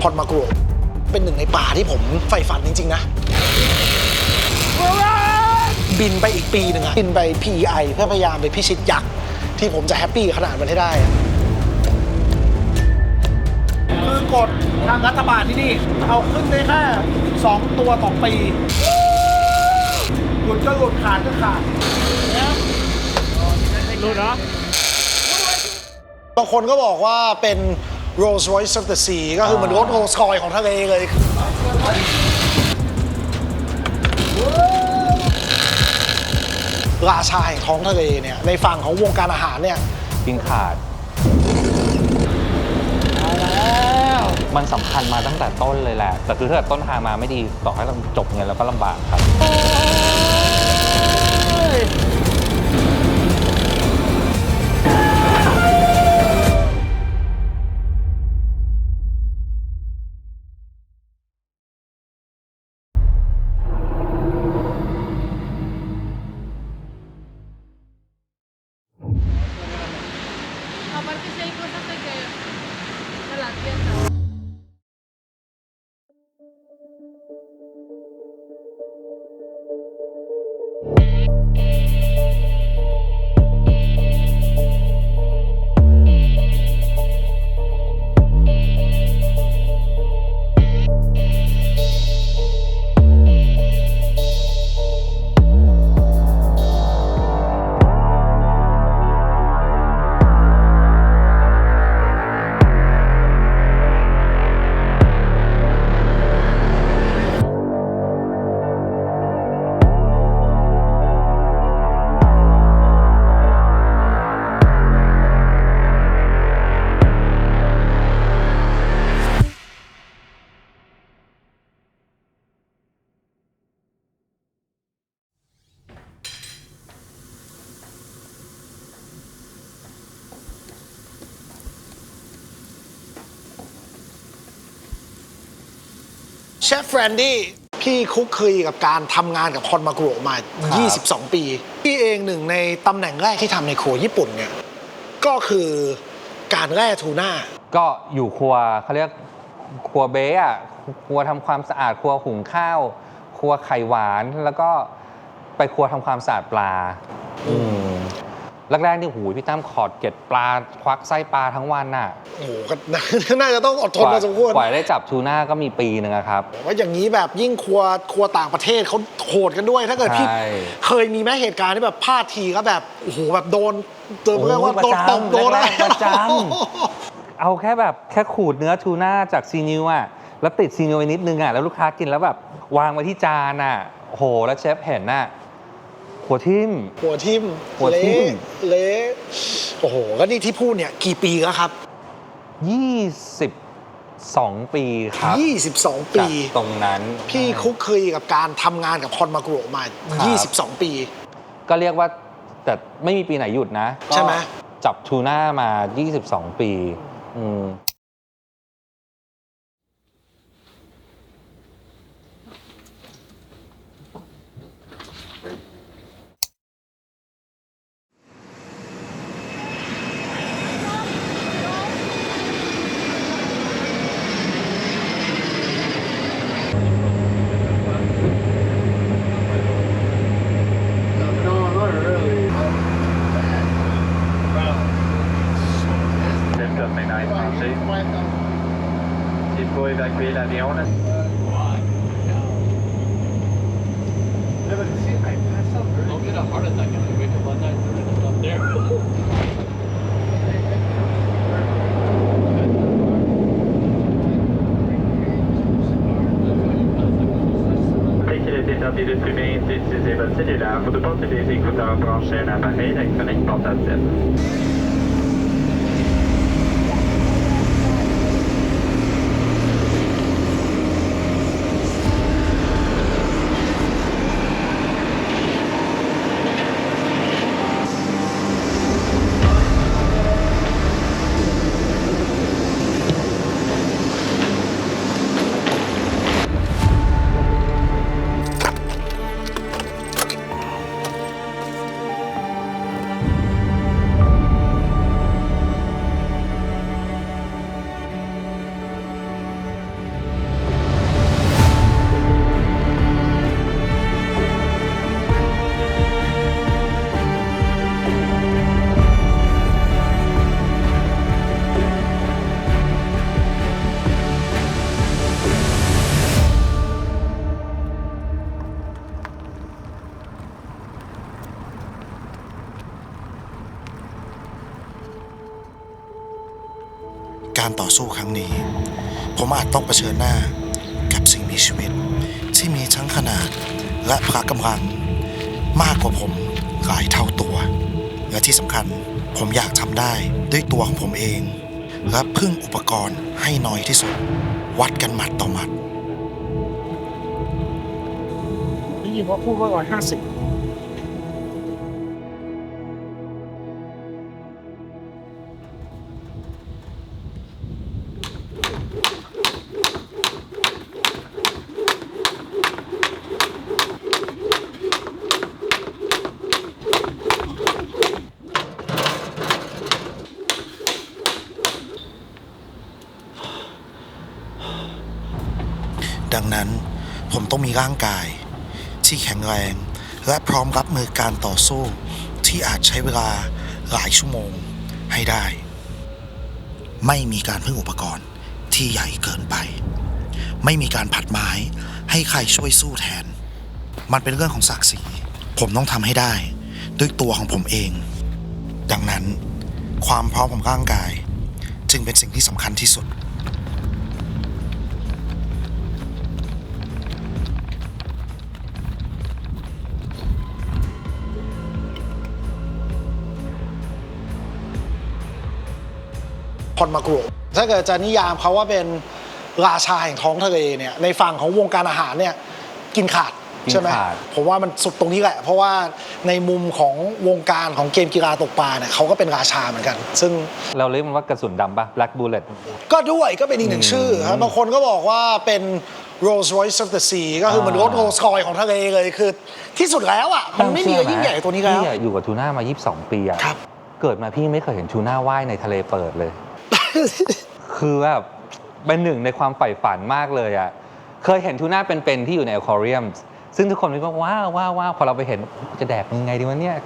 อนมากุโระเป็นหนึ่งในป่าที่ผมใฝ่ฝันจริงๆนะบินไปอีกปีหนึ่งอะบินไป PEI เพื่อพยายามไปพิชิตยักษ์ที่ผมจะแฮปปี้ขนาดมันให้ได้คือกฎทางรัฐบาลที่นี่เอาขึ้นได้แค่2 ตัวต่อปีหลุดก็หลุดขาดก็ขาดหลุดเหรอบางคนก็บอกว่าเป็น Rolls Royce of the Sea ก็คือเหมือนรถโรลส์รอยซ์ของทะเลเลยราชาแห่งท้องทะเลเนี่ยในฝั่งของวงการอาหารเนี่ยกินขาดมันสำคัญมาตั้งแต่ต้นเลยแหละแต่คือถ้าต้นทางมาไม่ดีต่อให้เราจบเงินแล้วก็ลำบากครับAparte si hay cosas de que se las piensa.เชฟแฟรนดี้พี่คุกคีกับการทำงานกับคอนมากุโระมา 22 ปีพี่เองหนึ่งในตำแหน่งแรกที่ทำในครัวญี่ปุ่นเนี่ยก็คือการแร่ทูน่าก็อยู่ครัวเขาเรียกครัวเบะอะครัวทำความสะอาดครัวหุงข้าวครัวไข่หวานแล้วก็ไปครัวทำความสะอาดปลาแรกๆนี่หูพี่ตั้มขอดเกล็ดปลาควักไส้ปลาทั้งวันน่ะโอ้โหก็น่าจะต้องอดทนพอสมควรกว่าได้จับทูน่าก็มีปีนึงครับว่าอย่างนี้แบบยิ่งครัวต่างประเทศเขาโหดกันด้วยถ้าเกิดพี่เคยมีแม้เหตุการณ์ที่แบบพลาดทีก็แบบโอ้โหแบบโดนเรียกว่าโดนตบโดนอะไรประจำเอาแค่ขูดเนื้อทูน่าจากซีนิวอ่ะแล้วติดซีนิวไปนิดนึงอ่ะแล้วลูกค้ากินแล้วแบบวางไว้ที่จานอ่ะโหแล้วเชฟเห็นน่ะหัวทิ่มเละโอ้โหก็นี่ที่พูดเนี่ยกี่ปีแล้วครับ22 ปีครับ22 ปีตรงนั้นพี่คุกคีกับการทำงานกับคอนมากุโระมา22 ปีก็เรียกว่าแต่ไม่มีปีไหนหยุดนะใช่ไหมจับทูน่ามา22 ปีIl faut évacuer l'avion. I'll get a heart attack if you wake up on that up there. Dès qu'il est établi de fumer, utilisez votre cellulaire pour porter des écouteurs branchés à un appareil électronique portatif. ต่อสู้ครั้งนี้ผมอาจต้องเผชิญหน้ากับสิ่งมีชีวิตที่มีทั้งขนาดและพละกำลังมากกว่าผมหลายเท่าตัวและที่สำคัญผมอยากทำได้ด้วยตัวของผมเองและพึ่งอุปกรณ์ให้น้อยที่สุดวัดกันหมัดต่อหมัด ได้ยินว่าพูดว่า150ดังนั้นผมต้องมีร่างกายที่แข็งแรงและพร้อมรับมือการต่อสู้ที่อาจใช้เวลาหลายชั่วโมงให้ได้ไม่มีการพึ่งอุปกรณ์ที่ใหญ่เกินไปไม่มีการผัดไม้ให้ใครช่วยสู้แทนมันเป็นเรื่องของศักดิ์ศรีผมต้องทำให้ได้ด้วยตัวของผมเองดังนั้นความพร้อมของร่างกายจึงเป็นสิ่งที่สำคัญที่สุด คอนมากุโระถ้าเกิดจะนิยามเขาว่าเป็นราชาแห่งท้องทะเลเนี่ยในฝั่งของวงการอาหารเนี่ยกินขาดใช่ไหมผมว่ามันสุดตรงนี้แหละเพราะว่าในมุมของวงการของเกมกีฬาตกปลาเนี่ยเขาก็เป็นราชาเหมือนกัน ซึ่ง เราเรียกมันว่ากระสุนดำป่ะ Black Bullet ก็ด้วยก็เป็นอีกหนึ่งชื่อครับบางคนก็บอกว่าเป็น Rolls Royce of the Sea ก็คือเหมือนรถโรลส์รอยของทะเลเลยคือที่สุดแล้วอ่ะมันไม่มีอะไรยิ่งใหญ่ตัวนี้แล้ว พี่อยู่กับทูน่ามา22 ปีอะ ครับ เกิดมาพี่ไม่เคยเห็นทูน่าว่ายในทะเลเปิดเลย คือแบบเป็นหนึ่งในความใฝ่ฝันมากเลยอ่ะเคยเห็นทูน่าเป็นๆที่อยู่ในอควาเรียมซึ่งทุกคนคิดว่าว้าวว้าวว้าวพอเราไปเห็นจะแดกยังไงดีวะเนี่ย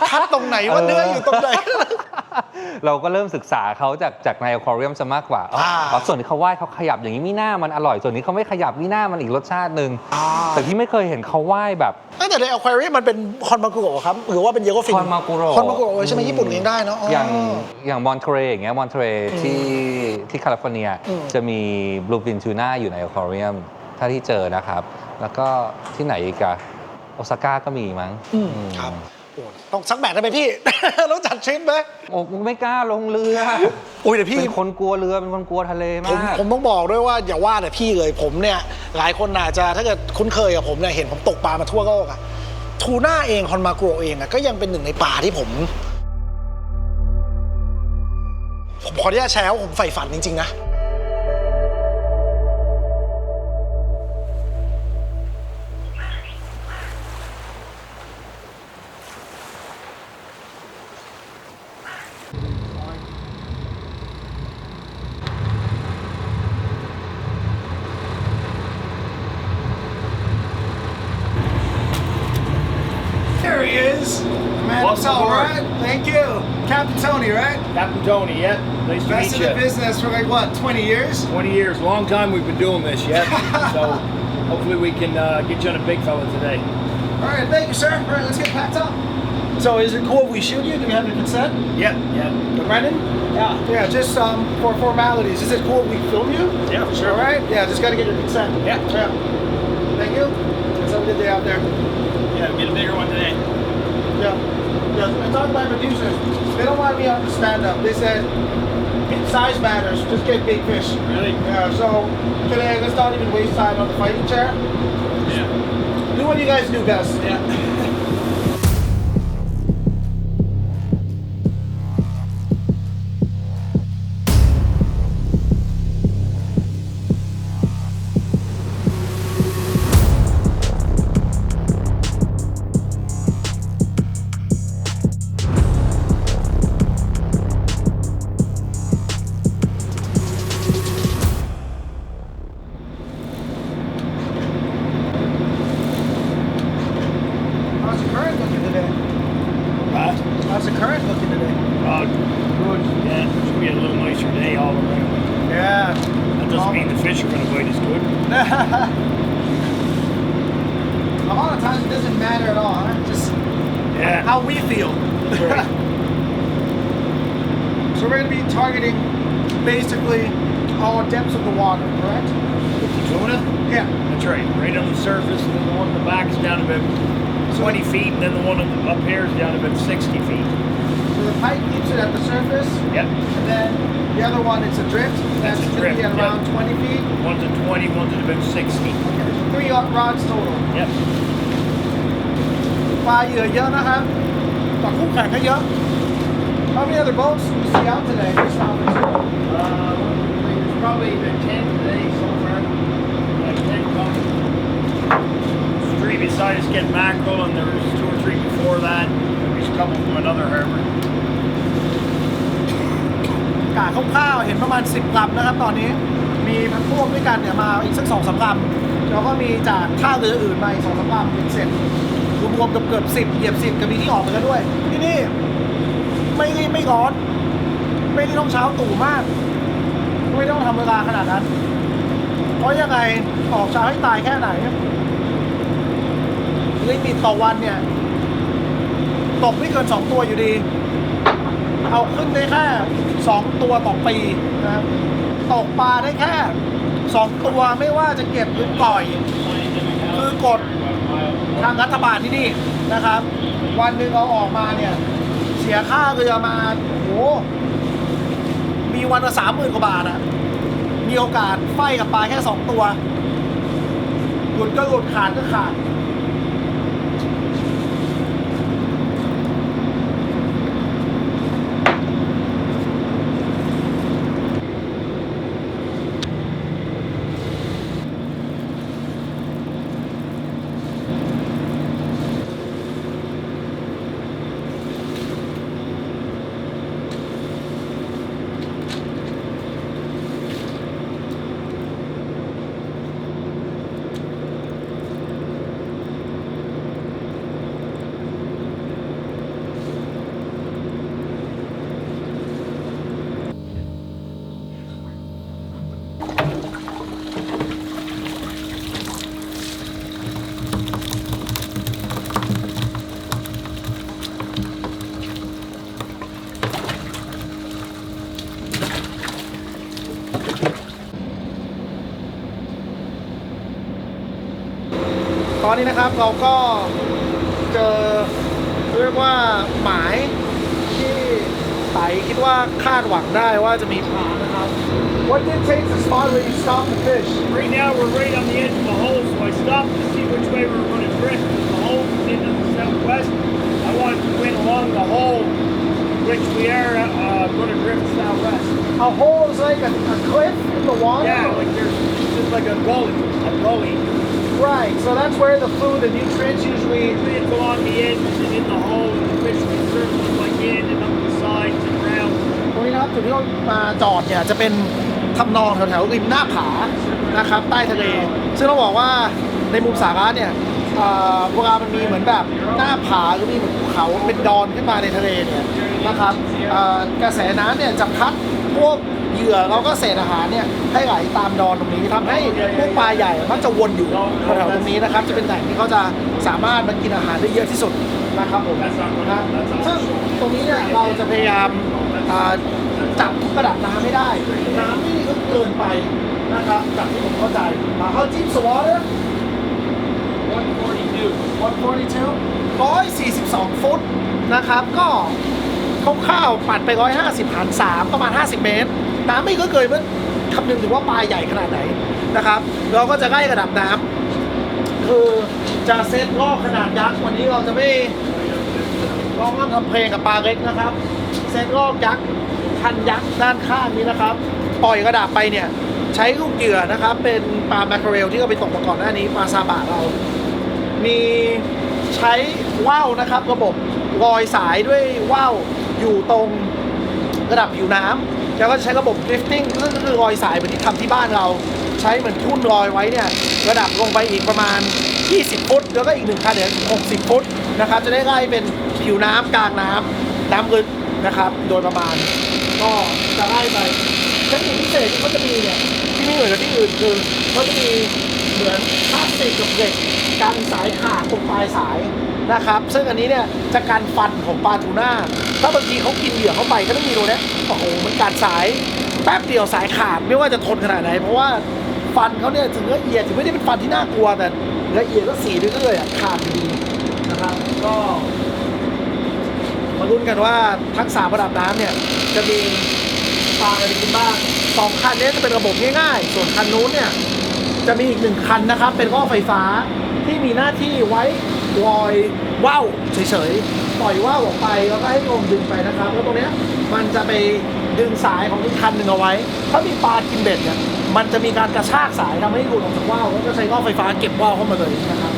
คัดตรงไหนว่าเนื้ออยู่ตรงไหน เราก็เริ่มศึกษาเขาจากในอควาเรียมซะมากกว่าส่วนที่เขาว่ายเขาขยับอย่างนี้มิน่ามันอร่อยส่วนนี้เขาไม่ขยับมิน่ามันอีกรสชาติหนึ่งแต่ที่ไม่เคยเห็นเขาว่ายแบบ แต่ในอควาเรียมมันเป็นคอนมากุโระครับหรือว่าเป็นเยลโกฟิน คอนมากุโระ คอนมากุโระใช่ไหมญี่ปุ่นเลี้ยงได้เนาะอย่างมอนเทเรอย่างเงี้ยมอนเทเรที่แคลิฟอร์เนียจะมีบลูฟินทูน่าอยู่ในอควาเรียมถ้าที่เจอนะครับแล้วก็ที่ไหนอีกอะโอซาก้าก็มีมั้งครับต้องสักแบบได้ไหมพี่ ต้องจัดทริปไหมโอ้ไม่กล้าลงเรืออุ้ยแต่พี่เป็นคนกลัวเรือเป็นคนกลัวทะเลมากผมต้องบอกด้วยว่าอย่าว่าแต่พี่เลยผมเนี่ยหลายคนอาจจะถ้าเกิดคุ้นเคยกับผมเนี่ยเห็นผมตกปลามาทั่วโลกอะทูน่าเองคอนมากุโระเองอะก็ยังเป็นหนึ่งในปลาที่ผมขออนุญาตแชร์ว่าผมใฝ่ฝันจริงๆนะ There he is. Man, it's all right. Thank you. Captain Tony, right? Captain Tony, yeah. Nice to Best meet in the you. business for like, what, 20 years? 20 years. Long time we've been doing this, yeah. So hopefully we can get you on a big fella today. All right, thank you, sir. All right, let's get packed up. So is it cool if we shoot you? Do we have your consent? Yeah, yeah. Brendan? Yeah. Yeah, just for formalities. Is it cool if we film you? Yeah, for sure. All right? Yeah, just got to get your consent. Yeah. Thank you. That's how we did day out there. Yeah, we get a bigger one today. Yeah. Yeah, I talked to my producers. They don't want me on the stand-up. They said, size matters. Just get big fish. Really? Yeah, so today, let's not even waste time on the fighting chair. Yeah. Do what you guys do best. Yeah. How's the current looking today? How's the current looking today? Good. Yeah, it's going to be a little nicer day all around. Yeah. That doesn't mean the fish are going to bite as good. A lot of times it doesn't matter at all, huh? Just Yeah. how we feel. Right. So we're going to be targeting basically all depths of the water, correct? Tuna? Yeah. That's right. Right on the surface, and then the one in the back is down about 20 feet, and then the one up here is down about 60 feet. So the pipe keeps it at the surface, Yep. and then the other one, it's a drift. That's a gonna drift, be at around yeah. 20 feet. One's at 20, one's at about 60. Okay. 3 rods total. Yep. ปลาเหยื่อเยอะนะครับต่อคู่แข่งก็เยอะ How many other boats do you see out today? This conference? There's probably been 10 today so far. Like 10 coming. There's 3 beside us getting mackerel, and there was 2 or 3 before that. There's a couple from another harbor. กะคร่าวๆเห็นประมาณ 10 ลำนะครับตอนนี้มีพันพวกด้วยกันเนี่ยมาอีกสัก 2-3 ลำแล้วก็มีจากท่าเรืออื่นมาอีก 2-3 ลำเป็นเสร็จรวมๆเกือบ10เหยียบ10กับมีที่ออกไปกันด้วยที่นี่ไม่รีบไม่ร้อนไม่ได้ต้องเช้าตู่มากไม่ต้องทำเวลาขนาดนั้นเพราะยังไงออกเช้าให้ตายแค่ไหนลิมิตต่อวันเนี่ยตกไม่เกิน2 ตัวอยู่ดีเอาขึ้นได้แค่2 ตัวต่อปีนะครับตกปลาได้แค่2 ตัวไม่ว่าจะเก็บหรือปล่อยคือกฎทางรัฐบาลที่นี่นะครับวันหนึ่งเอาออกมาเนี่ยเสียค่าเรือมาโหมีวันละ30,000 กว่าบาทอะมีโอกาสไฟกับปลาแค่2 ตัวหลุดก็หลุดขาดก็ขาดตอนนี้นะครับเราก็เจอเรียกว่าหมายที่ไต่คิดว่าคาดหวังได้ว่าจะมีปลานะครับ What did it take to spot where you stop the fish? Right now, we're right on the edge of the hole, so I stopped to see which way we were going to drift. The hole is in the southwest. I wanted to win along the hole, which we are going to drift southwest. A hole is like a cliff in the water? Yeah, like there's just like a gully. Right, so that's where the food, the nutrients usually... Usually it's along the edges and in the hole, and the fish can circle like in and up the sides and around. ตรงนี้นะครับจุดที่เรามาจอดเนี่ยจะเป็นทำนองแถวๆริมหน้าผานะครับใต้ทะเลซึ่งต้องบอกว่าในมุมสาระเนี่ยเวลามันมีเหมือนแบบหน้าผาหรือมีเหมือนภูเขาเป็นดอนขึ้นมาในทะเลเนี่ยนะครับกระแสน้ำเนี่ยจะพัดพวกเหยื่อแล้วก็เศษอาหารเนี่ยให้ไหลตามดอนตรงนี้ทำให้พวกปลาใหญ่มักจะวนอยู่แถวๆตรงนี้นะครับจะเป็นแหล่งที่เขาจะสามารถมากินอาหารได้เยอะที่สุดนะครับผมนะซึ่งตรงนี้เนี่ยเราจะพยายามจับระดับน้ำให้ได้น้ำไม่ลึกเกินไปนะครับจากที่ผมเข้าใจเขาจิ้มสวอเตอร์142 ฟุตนะครับก็คร่าวๆปัดไป150หาร3ประมาณ50 เมตรน้ำไม่ก็เกินเมื่อคำนึงถึงว่าปลาใหญ่ขนาดไหนนะครับเราก็จะใกล้ระดับน้ำคือจะเซตลอกขนาดยักษ์วันนี้เราจะไม่ร้องทำเพลงกับปลาเล็กนะครับเซตลอกยักษ์คันยักษ์ด้านข้างนี้นะครับปล่อยกระดาษไปเนี่ยใช้ลูกเหยื่อนะครับเป็นปลาแมคเคอเรลที่เราไปตกมาก่อนหน้านี้ปลาซาบะเรามีใช้ว่าวนะครับระบบลอยสายด้วยว่าวอยู่ตรงระดับผิวน้ำแล้วก็ใช้ระบบ drifting ซึ่งก็คือลอยสายเหมือนที่ทำที่บ้านเราใช้เหมือนทุ่นลอยไว้เนี่ยระดับลงไปอีกประมาณ20 ฟุตแล้วก็อีก1คันเนี่ย60 ฟุตนะครับจะได้ไล่เป็นผิวน้ำกลางน้ำลึกนะครับโดยประมาณก็จะไล่ไปเทคนิคพิเศษที่เขาจะมีเนี่ยที่ไม่เหมือนกับที่อื่นคือเขาจะมีเหมือนพลาสติกกับเหล็กกันสายขาดตรงปลายสายนะครับซึ่งอันนี้เนี่ยจะการฟันของปลาทูน่าถ้าบางทีเขากินเหยื่อเข้าไปก็ต้องมีตรงนี้โอ้โหมันกัดสาย แป๊บเดียวสายขาดไม่ว่าจะทนขนาดไหนเพราะว่าฟันเขาเนี่ยถึงละเอียดถึงไม่ได้เป็นฟันที่น่ากลัวแต่ละเอียดก็สีเรื่อยๆขาดดีนะครับก็มาลุ้นกันว่าทั้ง3ระดับน้ำเนี่ยจะมีปลาอะไรกินบ้าง2คันนี้จะเป็นระบบง่ายๆส่วนคันนู้นเนี่ยจะมีอีก1คันนะครับเป็นล้อไฟฟ้าที่มีหน้าที่ไว้ลอยว่าวเฉยๆปล่อยว่าวออกไปแล้วก็ให้ลมดึงไปนะครับแล้วตรงเนี้ยมันจะไปดึงสายของอีกคันหนึ่งเอาไว้ถ้ามีปลากินเบ็ดเนี่ยมันจะมีการกระชากสายทำให้หลุดออกจากว่าวแล้วก็ใช้ล้อไฟฟ้าเก็บว่าวเข้ามาเลยนะครับ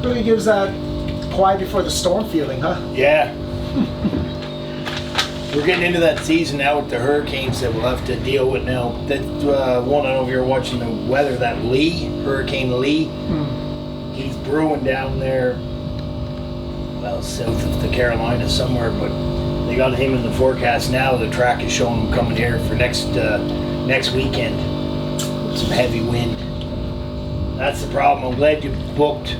Really gives that quiet before the storm feeling, huh? Yeah. We're getting into that season now with the hurricanes that we'll have to deal with now. That one, I don't know if you're watching the weather, that Hurricane Lee. He's brewing down there, well, south of the Carolinas somewhere, but they got him in the forecast now. The track is showing him coming here for next weekend. Some heavy wind. That's the problem. I'm glad you booked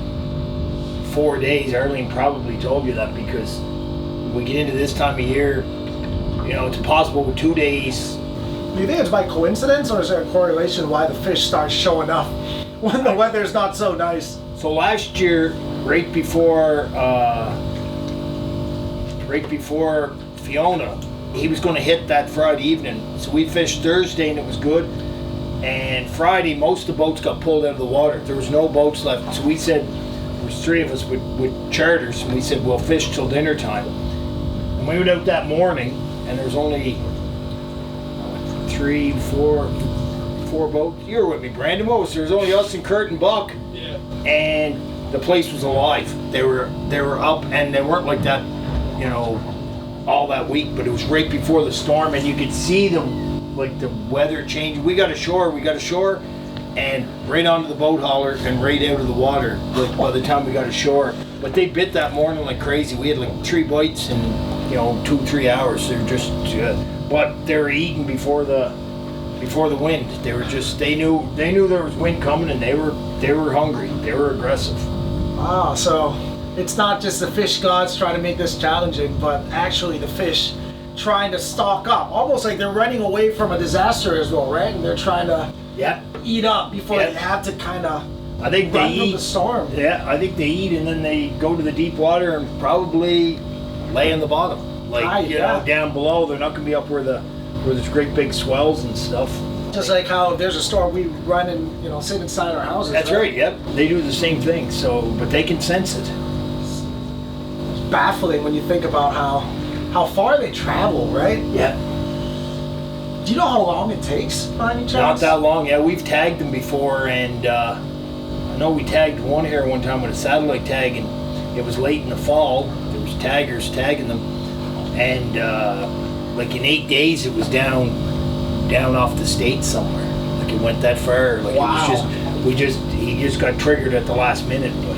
4 days. Arlene probably told you that because when we get into this time of year, you know, it's impossible with 2 days. Do you think it's by coincidence or is there a correlation why the fish start showing up when the weather's not so nice? So last year, right before Fiona, he was going to hit that Friday evening. So we fished Thursday and it was good. And Friday, most of the boats got pulled out of the water. There was no boats left. So we said, there was 3 of us with charters, and we said, we'll fish till dinner time. And we went out that morning, and there was only 4 boats. You were with me, Brandon. What was there? There was only us and Kurt and Buck. Yeah. And the place was alive. They were up, and they weren't like that, you know, all that week. But it was right before the storm, and you could see them, like the weather changing. We got ashore, and right onto the boat hauler and right out of the water. Like by the time we got ashore, but they bit that morning like crazy. We had like 3 bites in, you know, 2-3 hours. They're just, but they were eating before the wind. They were just, they knew there was wind coming, and they were hungry. They were aggressive. Ah, so it's not just the fish gods trying to make this challenging, but actually the fish trying to stock up, almost like they're running away from a disaster as well, right? And they're trying to eat up before they have to kind of I think they run eat from the storm. Yeah, I think they eat and then they go to the deep water and probably lay in the bottom, like you know, down below. They're not going to be up where there's great big swells and stuff. Just like how if there's a storm, we run and sit inside our houses. That's right. Yep, they do the same thing. So, but they can sense it. It's baffling when you think about how far they travel, right? Yeah. Do you know how long it takes by any chance? Not that long. Yeah, we've tagged them before, and I know we tagged one here one time with a satellite tag, and it was late in the fall. There was taggers tagging them, and like in 8 days, it was down off the state somewhere. Like it went that far. Like wow. It was he just got triggered at the last minute, but.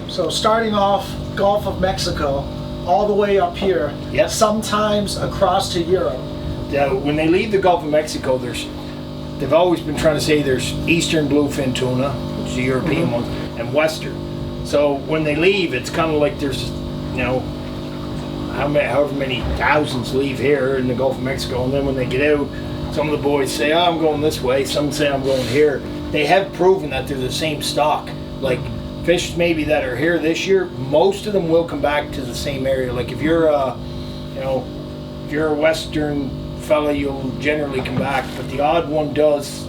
So starting off Gulf of Mexico, all the way up here, sometimes across to Europe. When they leave the Gulf of Mexico, they've always been trying to say there's Eastern bluefin tuna, which is the European one, and Western. So when they leave, it's kind of like there's, however many thousands leave here in the Gulf of Mexico, and then when they get out, some of the boys say, "Oh, I'm going this way." Some say, "I'm going here." They have proven that they're the same stock. Like fish maybe that are here this year, most of them will come back to the same area. Like if you're a Western fella, you'll generally come back, but the odd one does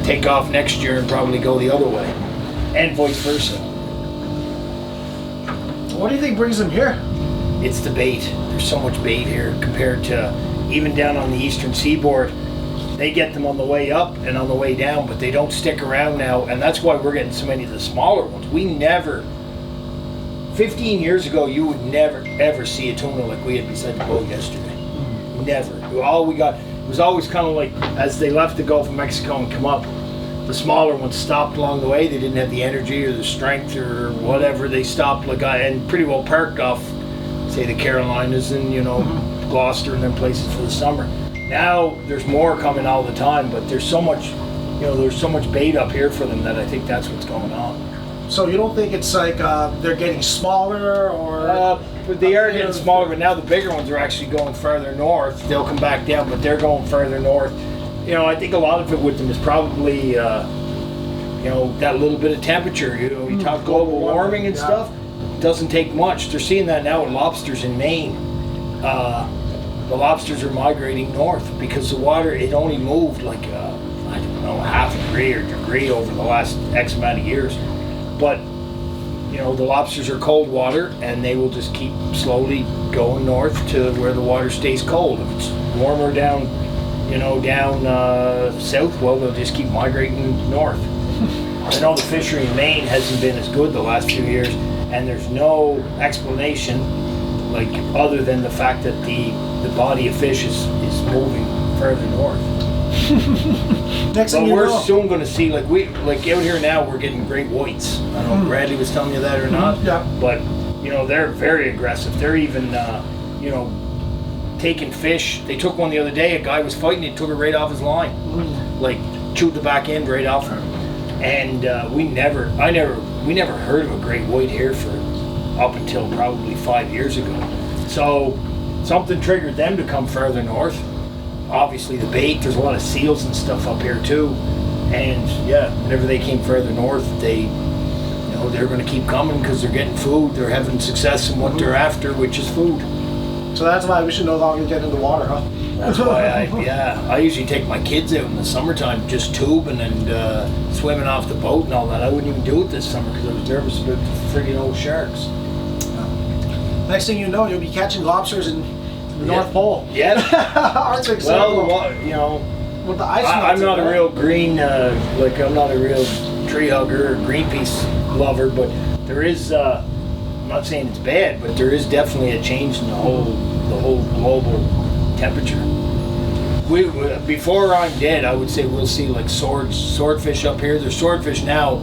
take off next year and probably go the other way, and vice versa. What do you think brings them here? It's the bait. There's so much bait here compared to even down on the eastern seaboard. They get them on the way up and on the way down, but they don't stick around now, and that's why we're getting so many of the smaller ones. 15 years ago, you would never ever see a tuna like we had beside the boat yesterday. Never. All we got, was always kind of like, as they left the Gulf of Mexico and come up, the smaller ones stopped along the way. They didn't have the energy or the strength or whatever. They stopped and pretty well parked off, say, the Carolinas and, Gloucester and then places for the summer. Now there's more coming all the time, but there's so much, there's so much bait up here for them that I think that's what's going on. So you don't think it's like they're getting smaller or? But they are getting smaller, but now the bigger ones are actually going further north. They'll come back down, but they're going further north. I think a lot of it with them is probably, that little bit of temperature. You talk global warming and stuff. It doesn't take much. They're seeing that now with lobsters in Maine. The lobsters are migrating north because the water, it only moved like, half a degree over the last X amount of years. But, the lobsters are cold water and they will just keep slowly going north to where the water stays cold. If it's warmer down south, well, they'll just keep migrating north. I know the fishery in Maine hasn't been as good the last few years, and there's no explanation, other than the fact that the body of fish is moving further north. Next But thing you we're know, soon going to see, out here now, we're getting great whites. I don't know if Bradley was telling you that or not, Yeah. but, they're very aggressive. They're even, taking fish. They took one the other day. A guy was fighting. He took it right off his line, chewed the back end right off him. And we never heard of a great white here for up until probably 5 years ago. So something triggered them to come further north. Obviously the bait. There's a lot of seals and stuff up here too. And yeah, whenever they came further north, they're going to keep coming because they're getting food. They're having success in what they're after, which is food. so that's why we should no longer get into water, huh? That's why I usually take my kids out in the summertime, just tubing and swimming off the boat and all that. I wouldn't even do it this summer because I was nervous about the friggin' old sharks. Next thing you know, you'll be catching lobsters in the North Pole. Yeah. Arctic Circle. Well, with the ice I'm melting, not a right? real green, I'm not a real tree hugger or Greenpeace lover, but there is, I'm not saying it's bad, but there is definitely a change in the whole global temperature. Before I'm dead, I would say we'll see swordfish up here. There's swordfish now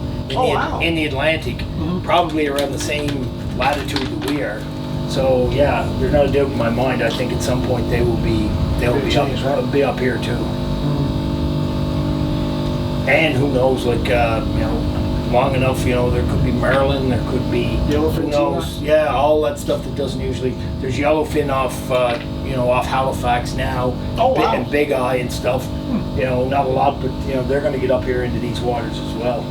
in the Atlantic, probably around the same latitude that we are. So yeah, there's no doubt in my mind. I think at some point they'll be up here too. And who knows, long enough, there could be marlin, there could be Yellowfin who knows, tuna. yeah, all that stuff that doesn't usually. There's yellowfin off Halifax now, Oh, wow. and Big Eye and stuff. Not a lot, but they're going to get up here into these waters as well.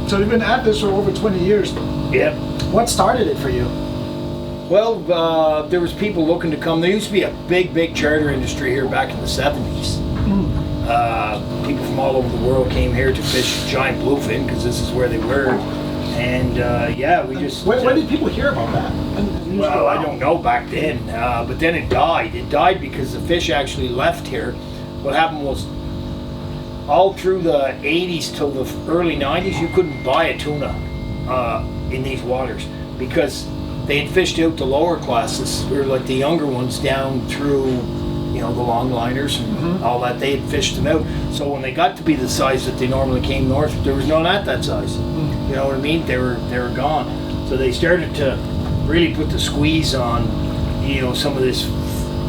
So you've been at this for over 20 years. Yep. What started it for you? Well, there was people looking to come. There used to be a big charter industry here back in the 70s. People from all over the world came here to fish giant bluefin because this is where they were. And we just... When did people hear about that? Well, I don't know back then, but then it died. It died because the fish actually left here. What happened was, all through the 80s till the early 90s, you couldn't buy a tuna in these waters because they had fished out the lower classes, or like the younger ones down through, the longliners and all that. They had fished them out. So when they got to be the size that they normally came north, there was none at that size. You know what I mean? They were gone. So they started to really put the squeeze on, some of this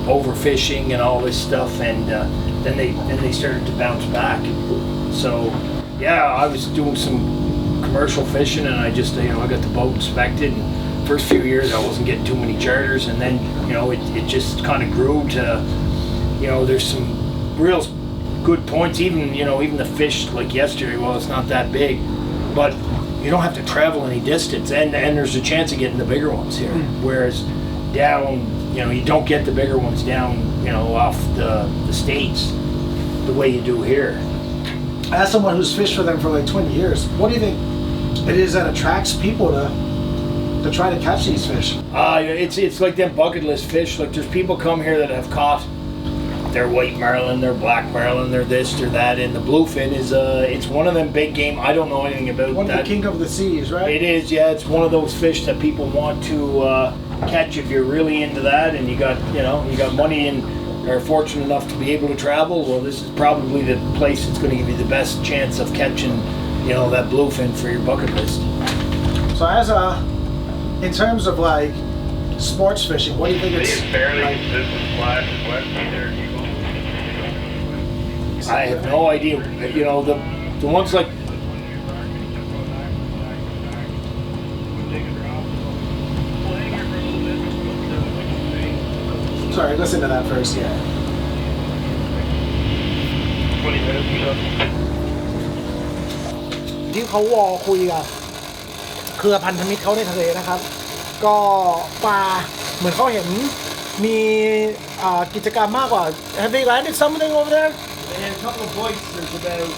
overfishing and all this stuff, and then they started to bounce back. So yeah, I was doing some commercial fishing, and I just I got the boat inspected. And first few years I wasn't getting too many charters, and then it just kind of grew to there's some real good points. Even even the fish like yesterday, well, it's not that big, but you don't have to travel any distance, and there's a chance of getting the bigger ones here. Whereas down, you don't get the bigger ones down, off the states. the way you do here. As someone who's fished for them for like 20 years, what do you think it is that attracts people to try to catch these fish? It's like them bucket list fish. Like there's people come here that have caught their white marlin, their black marlin, their this, their that, and the bluefin is it's one of them big game. I don't know anything about One of that. the king of the seas, right? It is, yeah. It's one of those fish that people want to catch if you're really into that, and you got money and are fortunate enough to be able to travel. Well, this is probably the place that's going to give you the best chance of catching, that bluefin for your bucket list. So in terms of like sports fishing, what do you think it's like? This is flat and wet either. I have no idea. The ones like. Sorry, listen to that first, yeah. 20 minutes or so. ที่เขาวอลคุยกับเครือพันธมิตรเขาในทะเลนะครับ ก็ปลาเหมือนเขาเห็นมีกิจกรรมมากกว่า Have they landed something over there? They had a couple of boats. There's about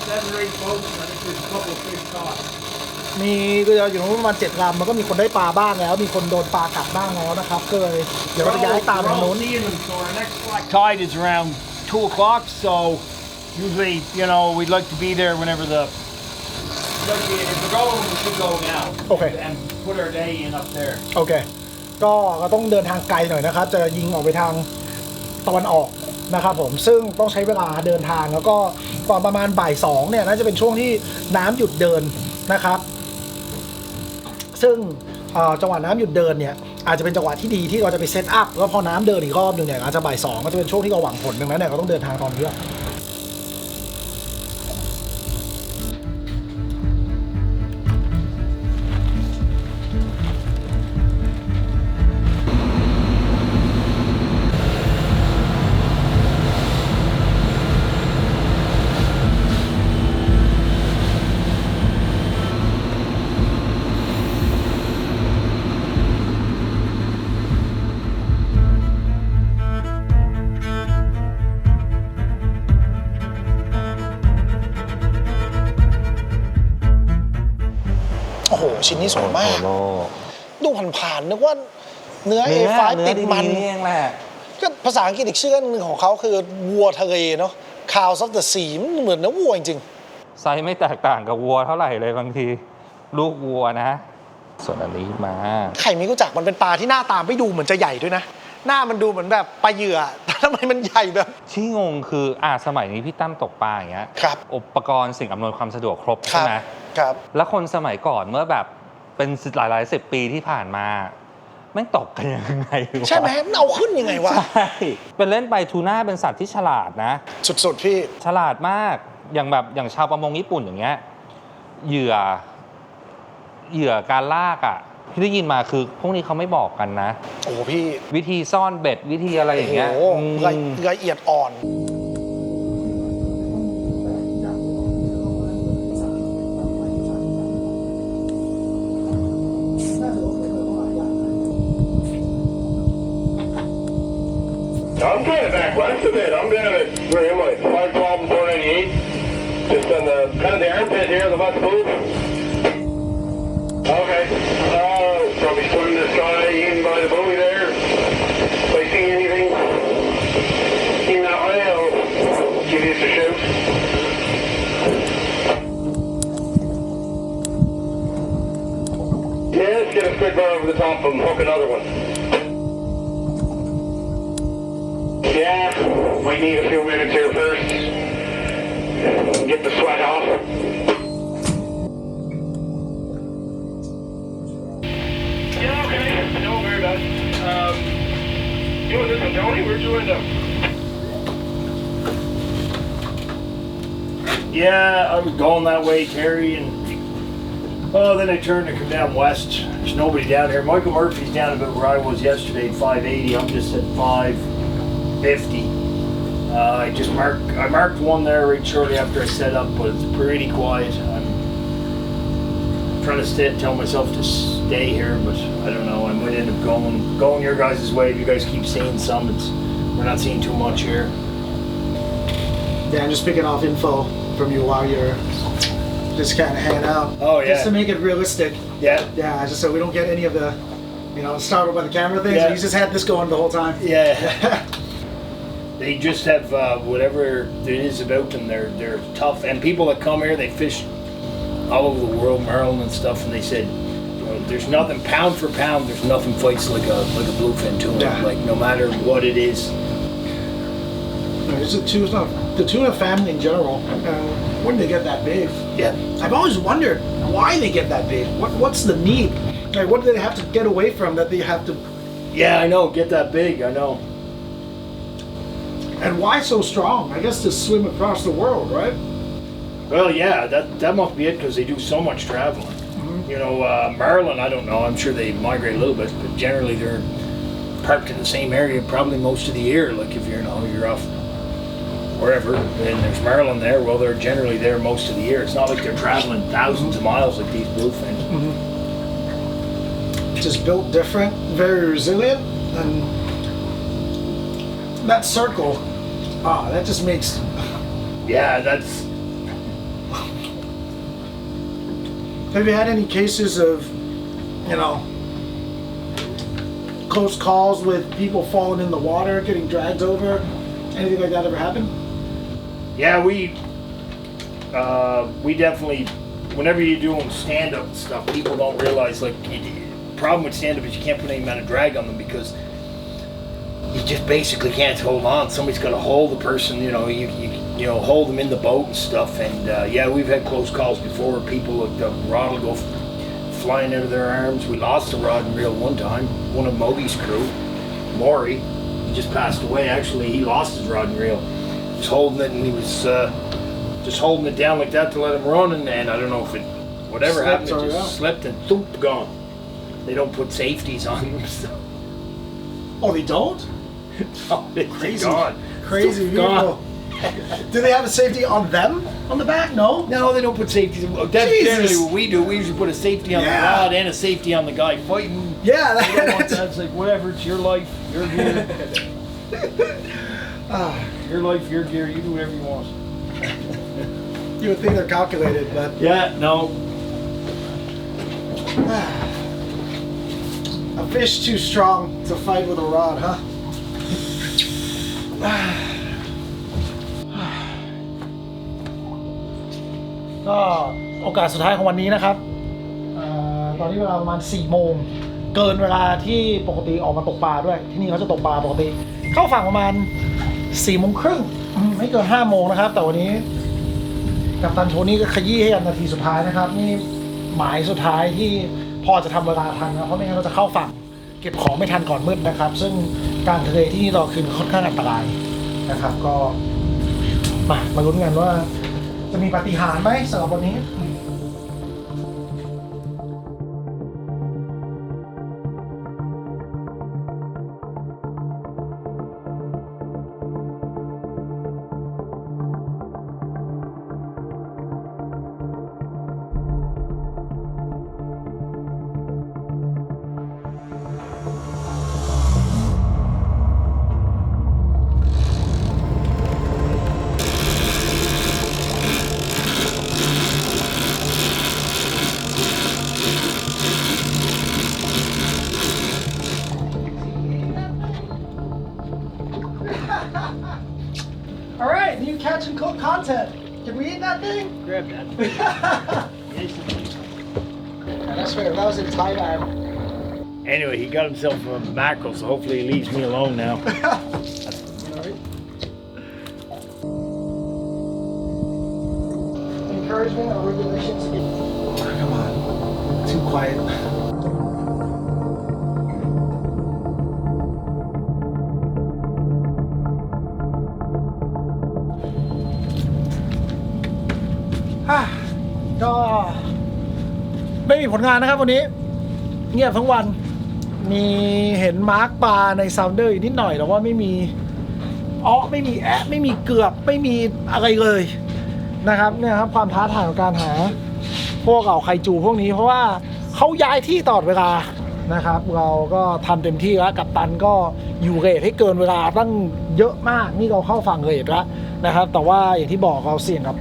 7 or 8 boats. I think there's a couple of fish caught. มีเรืออยู่ประมาณ7 ลำมันก็มีคนได้ปลาบ้างแล้ว มีคนโดนปลากัดบ้างแล้วนะครับก็เลยเดี๋ยวเราจะย้ายตามทางโน้น Seeing them, so our next black tide is around 2 o'clock. So usually, we'd like to be there whenever if we're going, we should go now. Okay. And put our day in up there. โอเคก็ต้องเดินทางไกลหน่อยนะครับ จะยิงออกไปทางตะวันออกนะครับผมซึ่งต้องใช้เวลาเดินทางแล้วก็ตอนประมาณบ่าย2เนี่ยน่าจะเป็นช่วงที่น้ำหยุดเดินนะครับซึ่งจังหวะน้ำหยุดเดินเนี่ยอาจจะเป็นจังหวะที่ดีที่เราจะไปเซตอัพแล้วพอน้ำเดินอีกรอบหนึ่งเนี่ยอาจจะบ่าย2ก็จะเป็นช่วงที่เราหวังผลดังนั้นเนี่ยเราต้องเดินทางตอนนี้ โอ้โหชิ้นนี้สวยมาก โอ้โห ดูผ่านๆนึกว่าเนื้อ A5 ติดมัน เองแหละ ก็ภาษาอังกฤษอีกชื่อหนึ่งของเขาคือวัวทะเลเนาะ Cows of the Sea มันเหมือนเนื้อวัวจริง ไซส์ไม่แตกต่างกับวัวเท่าไหร่เลยบางที ลูกวัวนะ ส่วนอันนี้มา ๆไข่ไม่รู้จักมันเป็นปลาที่หน้าตาไม่ดูเหมือนจะใหญ่ด้วยนะ หน้ามันดูเหมือนแบบปลาเหยื่อแต่ทำไมมันใหญ่แบบ ที่งงคือสมัยนี้พี่ตั้มตกปลาอย่างเงี้ย ครับ อุปกรณ์สิ่งอำนวยความสะดวกครบ ค ใช่ รับ ไหม ครับ แล้วคนสมัยก่อนเมื่อแบบเป็นหลายๆ10 ปีที่ผ่านมาแม่งตกกันยังไงวะ ใช่ไหมมันเอาขึ้นยังไงวะ ใช่เป็นเล่นไปทูน่าเป็นสัตว์ที่ฉลาดนะ สุดๆพี่ ฉลาดมากอย่างชาวประมงญี่ปุ่นอย่างเงี้ยเหยื่อการลากอ่ะที่ได้ยินมาคือพวกนี้เขาไม่บอกกันนะ โอ้โหพี่ วิธีซ่อนเบ็ดวิธีอะไรอย่างเงี้ย โอ้โหละเอียดอ่อน I'm kind of back west a bit. I'm down at, where am I? 512 and 498. Just on the, kind of the armpit here, the west booth. Okay. Probably swim to the sky, even by the buoy there. If I see anything, even that way, I'll give you a shout. Yeah, let's get a squid bar over the top of them, hook another one. Yeah, might need a few minutes here first. Get the sweat off. Yeah, okay. No, very bad. Doing this one, Tony? Where'd you end up? Yeah, I was going that way, Terry, and then I turned to come down west. There's nobody down here. Michael Murphy's down about where I was yesterday, 580. I'm just at 550. I marked one there right shortly after I set up, but it's pretty quiet. I'm trying to tell myself to stay here, but I don't know. I might end up going your guys' way. If you guys keep seeing some, we're not seeing too much here. Yeah, I'm just picking off info from you while you're just kind of hanging out. Oh, yeah. Just to make it realistic. Yeah. Yeah, just so we don't get any of the, startled by the camera things. Yeah. You just had this going the whole time. Yeah. They just have whatever it is about them. They're tough, and people that come here, they fish all over the world, Maryland and stuff, and they said, there's nothing pound for pound. There's nothing fights like a bluefin tuna. Yeah. Like no matter what it is. It's the tuna family in general. When they get that big, Yeah. I've always wondered why they get that big. What's the need? Like, what do they have to get away from that they have to? Yeah, I know. Get that big. I know. And why so strong? I guess to swim across the world, right? Well, yeah, that must be it because they do so much traveling. Maryland, I don't know. I'm sure they migrate a little bit, but generally they're parked in the same area probably most of the year. Like if you're off wherever, and there's Maryland there, well, they're generally there most of the year. It's not like they're traveling thousands of miles like these bluefins. Just built different, very resilient, and that circle, that just makes. Yeah, that's. Have you had any cases of, close calls with people falling in the water, getting dragged over? Anything like that ever happen? Yeah, we definitely. Whenever you're doing stand-up stuff, people don't realize problem with stand-up is you can't put any amount of drag on them because you just basically can't hold on. Somebody's got to hold the person, you hold them in the boat and stuff. And yeah, we've had close calls before where people, the rod will go flying out of their arms. We lost a rod and reel one time. One of Mogi's crew, Maury, he just passed away. Actually, he lost his rod and reel. He was holding it and he was just holding it down like that to let him run. And I don't know if whatever happened, it just slipped and thump, gone. They don't put safeties on them. So. Oh, they don't? Oh, they're Crazy. gone. Crazy people. Gone. Do they have a safety on them? On the back? No? No, they don't put safeties. That's Jesus. generally what we do. We usually put a safety on the rod and a safety on the guy fighting. Yeah. They don't want that. It's like, whatever, it's your life, your gear. Your life, your gear, you do whatever you want. You would think they're calculated, but. Yeah, no. A fish too strong to fight with a rod, huh?ก็โอกาสสุดท้ายของวันนี้นะครับตอนนี้เวลาประมาณ4 โมงเกินเวลาที่ปกติออกมาตกปลาด้วยที่นี่เขาจะตกปลาปกติเข้าฝั่งประมาณ4 โมงครึ่งไม่เกิน5 โมงนะครับแต่วันนี้กัปตันโทนี่ก็ขยี้ให้กันนาทีสุดท้ายนะครับนี่หมายสุดท้ายที่พอจะทำเวลาทันนะเพราะไม่งั้นเราจะเข้าฝั่งเก็บของไม่ทันก่อนมืดนะครับซึ่งการทะเลที่นี่ตอนคืนค่อนข้างอันตรายนะครับก็มาลุ้นกันว่าจะมีปาฏิหาริย์ไหมสำหรับวันนี้ All right, new catch and cook content. Can we eat that thing? Grab that. I swear, if I was in Thailand. Anyway, he got himself a mackerel, so hopefully he leaves me alone now. Encouragement or regulations? Come on, too quiet. Ah, ก็ไม่มีผลงานนะครับวันนี้เงียบทั้งวันมีเห็นมาร์กปลาในซาวเดอร์อีกนิดหน่อยแต่ว่าไม่มีไม่มีแอะไม่มีเกือบไม่มีอะไรเลยนะครับเนี่ยครับความท้าทายของการหาพวกไข่จูพวกนี้เพราะว่าเขาย้ายที่ตลอดเวลานะครับเราก็ทำเต็มที่แล้วกัปตันก็อยู่เรทให้เกินเวลาตั้งเยอะมากนี่เราเข้าฝั่งเรทแล้ว นะครับ แต่ว่าอย่างที่บอกเราเสี่ยงกับ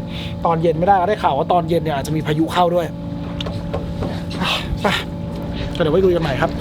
ตอนเย็นไม่ได้ก็ได้ข่าวว่าตอนเย็นเนี่ยอาจจะมีพายุเข้าด้วยไปก็เดี๋ยวไว้ดูกันใหม่ครับ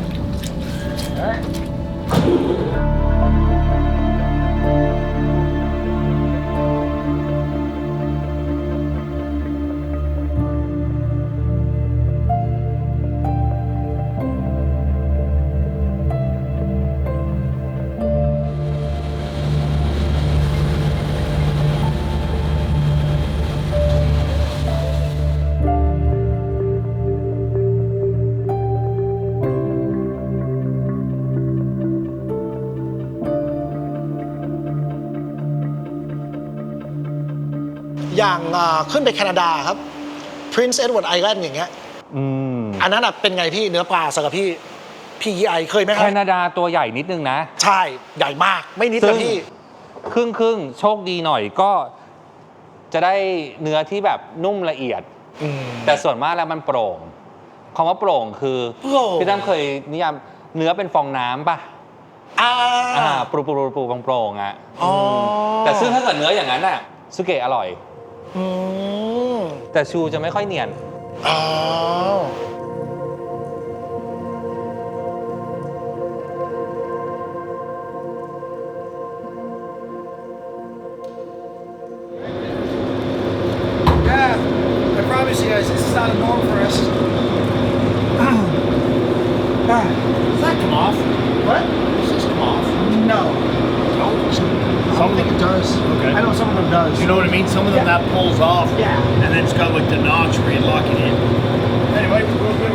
อย่างขึ้นไปแคนาดาครับ Prince Edward Island อย่างเงี้ย อันนั้นเป็นไงพี่เนื้อปลาสำหรับพี่ยีไอเคยไหมครั แคนาดาตัวใหญ่นิดนึงนะ ใช่ใหญ่มากไม่นิดเลยพี่ ครึ่งโชคดีหน่อยก็จะได้เนื้อที่แบบนุ่มละเอียด แต่ส่วนมากแล้วมันโปร่งคำว่าโปร่งคือ โปร่ง พี่ตั้มเคยนิยามเนื้อเป็นฟองน้ำป่ะปรูโปร่งๆอ่ะ อ๋อ แต่ซึ่งถ้าเกิดเนื้ออย่างนั้นน่ะสุเกะอร่อย อืม แต่ชูจะไม่ค่อยเนียน อ๋อ Yeah, I promise you guys, this is not a norm for us. Does that come off? What? Does this come off? No. No. I don't think it does. Okay. I know some of them does. You know what I mean? Some of them Yeah. that pulls off. Yeah. And then it's got like the notch where you lock it in. Anyway, we'll go.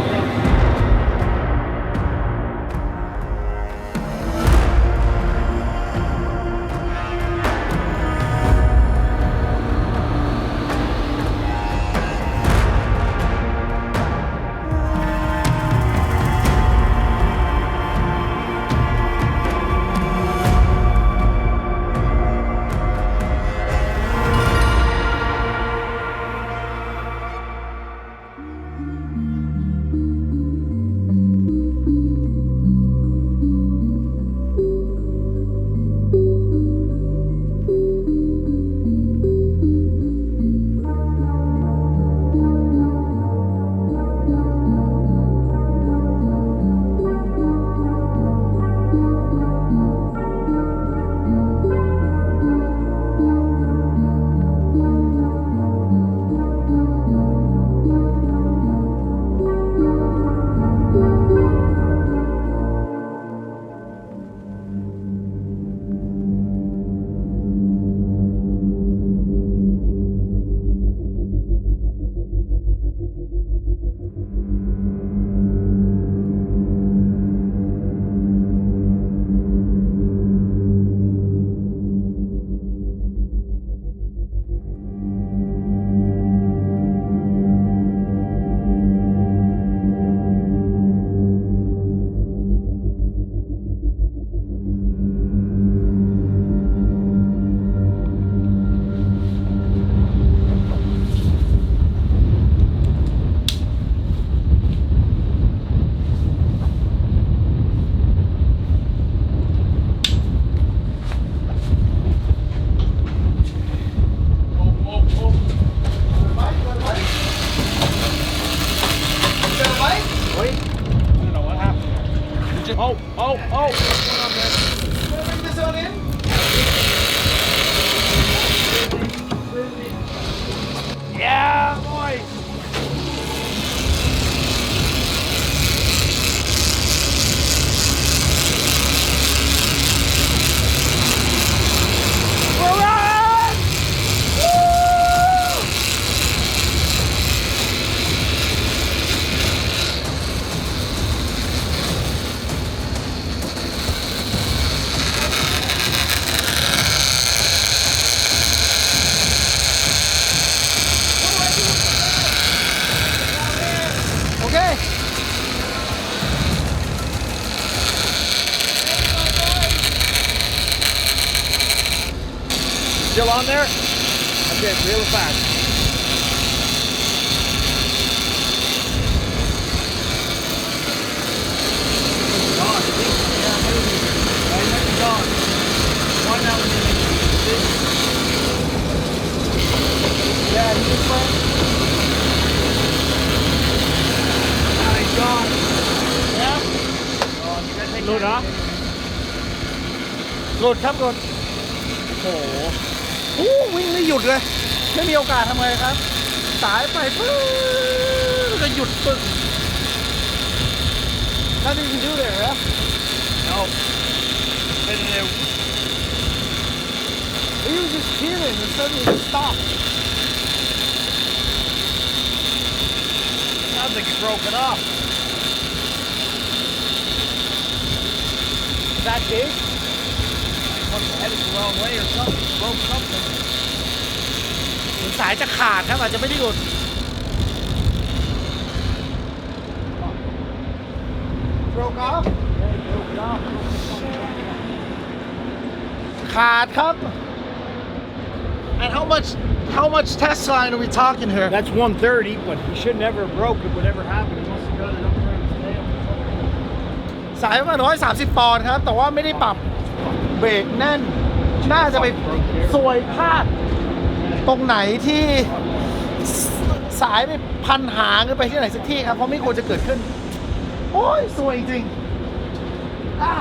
Still on there? Okay, real fast. Gone, I think. Yeah, maybe. Right, might be gone. One now. หลุดครับหลุดโอ้โหวิ่งไม่หยุดเลย ไม่มีโอกาสทำไงครับ สายไปปุ๊บก็หยุดปึ๊บ Nothing you can do there, huh? No. Spinning out. He was just peeling and suddenly it stopped. Sounds like it's broken off. That big? Must have headed the wrong way or something. Broke something. สายจะขาดครับอาจจะไม่ได้หลุด Broke off? ขาดครับ And how much test line are we talking here? That's 130, but he should never have broke it. Whatever happened, he must have got it up there his tail. สายประมาณ130 ปอนด์ครับ แต่ว่าไม่ได้ปรับเบรกแน่น น่าจะไปซวยพลาดตรงไหนที่สายไปพันหางหรือไปที่ไหนสักที่ครับ เพราะไม่ควรจะเกิดขึ้น โอ้ยซวยจริงอ่ะ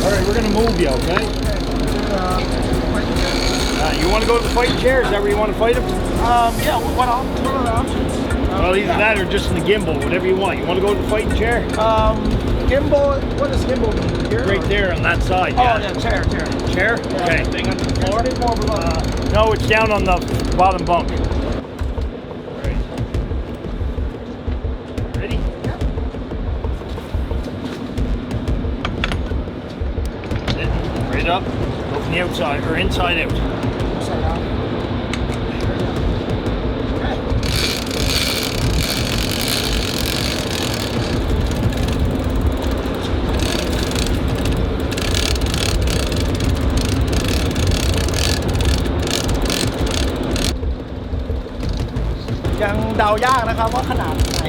All right, we're gonna move you, okay? You want to go to the fighting chair? Is that where you want to fight him? Yeah, what are the options? Well, either that or just in the gimbal, whatever you want. You want to go to the fighting chair? Gimbal, what does gimbal mean here? Right there on that side. Oh, yeah, chair. Chair? Okay. Thing on the floor? Bit more below. No, it's down on the bottom bunk. Right. Ready? Yep. Sit. Right up. Go from the outside or inside out. Upside down. Okay. ยังเดายากนะครับว่าขนาดไหน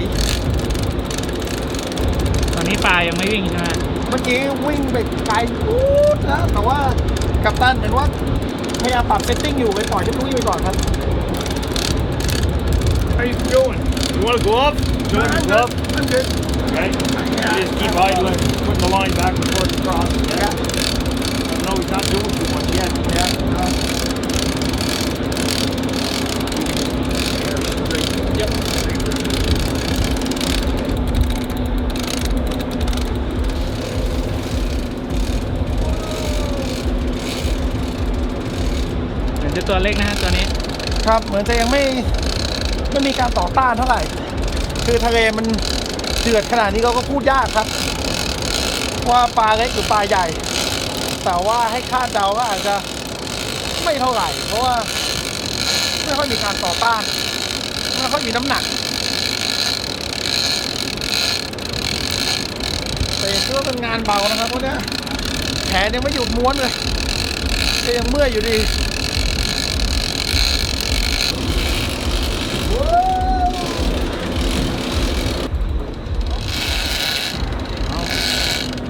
ตอนนี้ปลายังไม่วิ่งใช่ไหม เมื่อกี้วิ่งไปไกลปุ๊บนะแต่ว่ากัปตันเห็นว่าพยายามปรับเซตติ้งอยู่ไปปล่อยให้มันวิ่งไปก่อนครับ How you doing? You want a glove? Do you want a glove? I'm good. Okay. You just keep idling, putting the line back and forth across. Yeah. I know he's not doing too much yet. Yeah. Yep.เหมือนจะตัวเล็กนะฮะตัวนี้ ครับเหมือนจะยังไม่มีการต่อต้านเท่าไหร่ คือทะเลมันเดือดขนาดนี้ก็พูดยากครับ ว่าปลาเล็กหรือปลาใหญ่ แต่ว่าให้คาดเดาก็อาจจะไม่เท่าไหร่ เพราะว่าไม่ค่อยมีการต่อต้านไม่ค่อยมีน้ำหนักแต่ยังคิดว่าเป็นงานเบานะครับพวกเนี้ยแขนยังไม่หยุดม้วนเลยยังเมื่อยอยู่ดี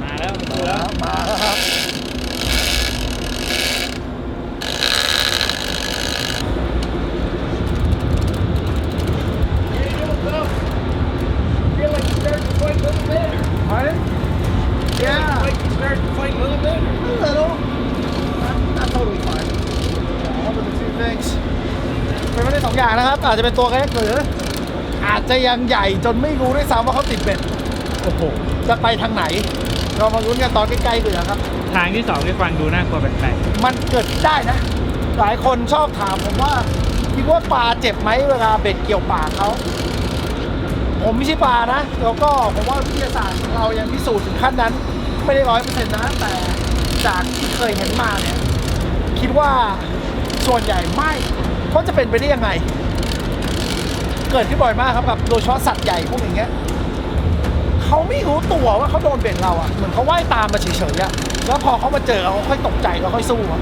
มาแล้ว มาแล้วครับ อาจจะเป็นตัวเล็กหรืออาจจะยังใหญ่จนไม่รู้ด้วยซ้ำว่าเขาติดเบ็ด โอ้โห จะไปทางไหน เรามาลุ้นกันตอนใกล้ๆกันนะครับ ทางที่2ที่ฟังดูน่ากลัวแปลก มันเกิดได้นะ หลายคนชอบถามผมว่าคิดว่าปลาเจ็บไหมเวลาเบ็ดเกี่ยวปากเขาผมไม่ใช่ปลานะแล้วก็ผมว่าวิทยาศาสตร์ของเรายังพิสูจน์ถึงขั้นนั้น ไม่ได้100%นะแต่จากที่เคยเห็นมาเนี่ยคิดว่าส่วนใหญ่ไม่เพราะจะเป็นไปได้ยังไง เกิดขึ้นบ่อยมากครับกับโดยเฉพาะสัตว์ใหญ่พวกอย่างเงี้ยเขาไม่รู้ตัวว่าเขาโดนเบ็ดเราอ่ะเหมือนเขาว่ายตามมาเฉยๆอะแล้วพอเขามาเจอเขาค่อยตกใจแล้วค่อยสู้อะ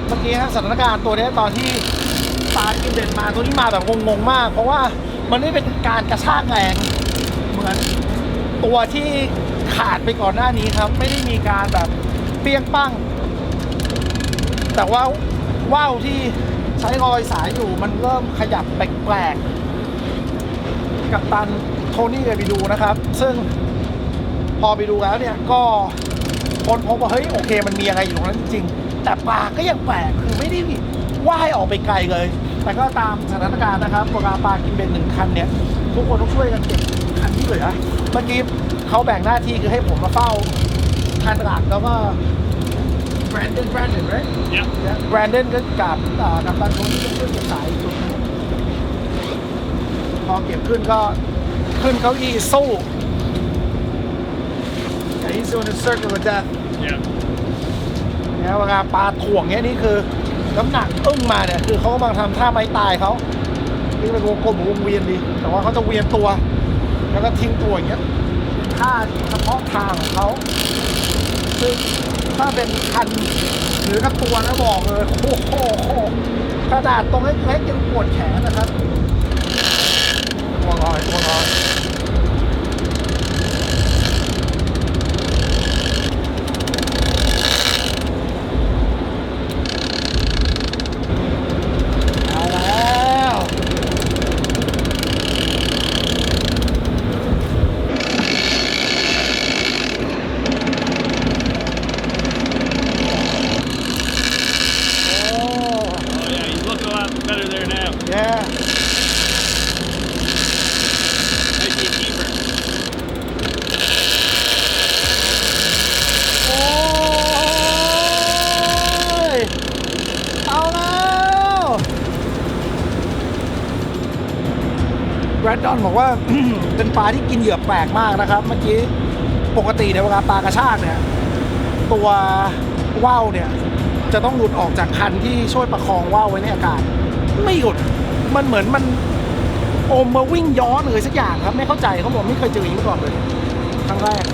เมื่อกี้ฮะสถานการณ์ตัวนี้ตอนที่ปลากินเบ็ดมาตัวนี้มาแบบงงๆมาก เพราะว่ามันไม่เป็นการกระชากแรงเหมือนตัวที่ขาดไปก่อนหน้านี้ครับไม่ได้มีการแบบเปี้ยงปั้งแต่ว่าว่าวที่ใช้รอยสายอยู่มันเริ่มขยับแปลกๆกับตันโทนี่ไปดูนะครับซึ่งพอไปดูแล้วเนี่ยก็คนพบว่าเฮ้ยโอเคมันมีอะไรอยู่ตรงนั้นจริงๆแต่ปลาก็ยังแปลกคือไม่ได้ว่ายออกไปไกลเลยแต่ก็ตามสถานการณ์นะครับเวลาปลากินเบ็ด1 คันเนี่ยทุกคนต้องช่วยกันเก็บคันที่เหลือเมื่อกี้เขาแบ่งหน้าที่คือให้ผมมาเฝ้าคันหลักแล้วก็Brandon right Yeah. Brandon ก็กับตันโทนี่ก็ช่วยเก็บสายอีกจุดนึงพอเก็บขึ้นก็ขึ้นเก้าอี้สู้แต่ he's doing a circle of death Yeah. เนี่ยเวลาปลาถ่วงเนี้ยนี่คือน้ำหนักอึ้งมาเนี่ยคือเขากำลังทำท่าไม้ตายเขานี่เป็นวงกลมหรือวงเวียนดีแต่ว่าเขาจะเวียนตัวแล้วก็ทิ้งตัวอย่างเงี้ยท่าเฉพาะทางของเขาซึ่งถ้าเป็นคันหรือถ้าตัวนะบอกเลยโอ้โหกระดาษตรงเล็กๆยังปวดแขนนะครับตัวลอยเอาแล้ว Oh yeah, he's looking a lot better there now. Yeah. Might be a keeper. โอ้ยเอาแล้วแรดดอนบอกว่า เป็นปลาที่กินเหยื่อแปลกมากนะครับ เมื่อกี้ปกติในเวลาปลากระชากเนี่ย ตัวว่าวเนี่ย จะต้องหลุดออกจากคันที่ช่วยประคองว่าวไว้ในอากาศ ไม่หลุดมันเหมือนมันอมมาวิ่งย้อนเลยสักอย่างครับ ไม่เข้าใจเขาบอกไม่เคยเจออย่างนี้มาก่อนเลยครั้งแรก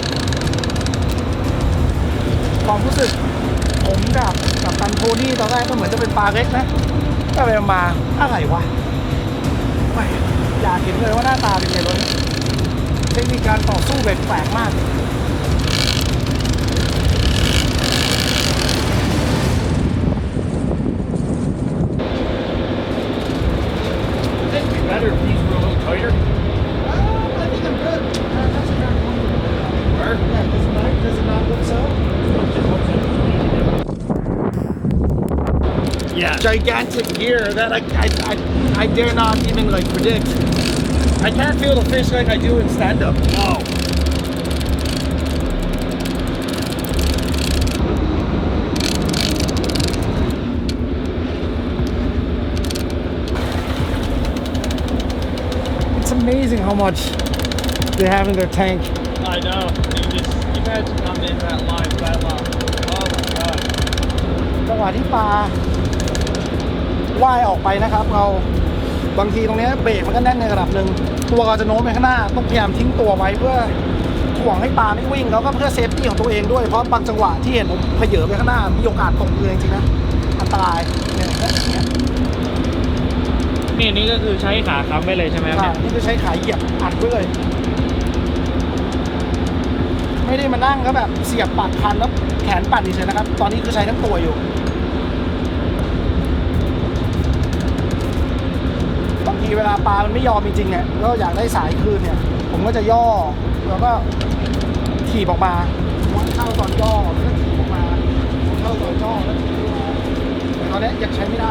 ความรู้สึกผมกับตันโทนี่ตอนแรกก็เหมือนจะเป็นปลาเล็กนะก็ไปมาอะไรวะไม่อยากเห็นเลยว่าหน้าตาเป็นไงเลยเทคนิคการต่อสู้แบบแปลกมาก I think it'd be better if these were a little tighter. I think I'm good. That's a fair point. Or Yeah, does it not look so? yeah. Gigantic gear that I dare not even like predict. I can't feel the fish like I do in stand-up. No. It's amazing how much they have in their tank. I know. You just imagine coming in that line that long. Oh my god. จังหวะที่ปลาว่ายออกไปนะครับ เราบางทีตรงเนี้ยเบรกมันก็แน่นในระดับหนึ่งตัวเราจะโน้มไปข้างหน้าต้องพยายามทิ้งตัวไว้เพื่อถ่วงให้ปลาไม่วิ่งแล้วก็เพื่อเซฟตี้ของตัวเองด้วยเพราะบางจังหวะที่เห็นผมเผยไปข้างหน้ามีโอกาสตกเรือจริงๆนะอันตรายเนี่ย นี่ก็คือใช้ขาค้ำไว้เลยใช่ไหมครับเนี่ย นี่จะใช้ขาเหยียบอัดไว้เลยไม่ได้มานั่งก็แบบเสียบปัดคันแล้วแขนปัดเฉยๆนะครับตอนนี้คือใช้ทั้งตัวอยู่บางทีเวลาปลามันไม่ยอมจริงๆเนี่ยแล้วอยากได้สายคืนเนี่ยผมก็จะย่อแล้วก็ถีบออกมาวัดเข้าตอนย่อแล้วก็ถีบออกมาเข้าตอนย่อแล้วถีบออกมา อนนี้ยังใช้ไม่ได้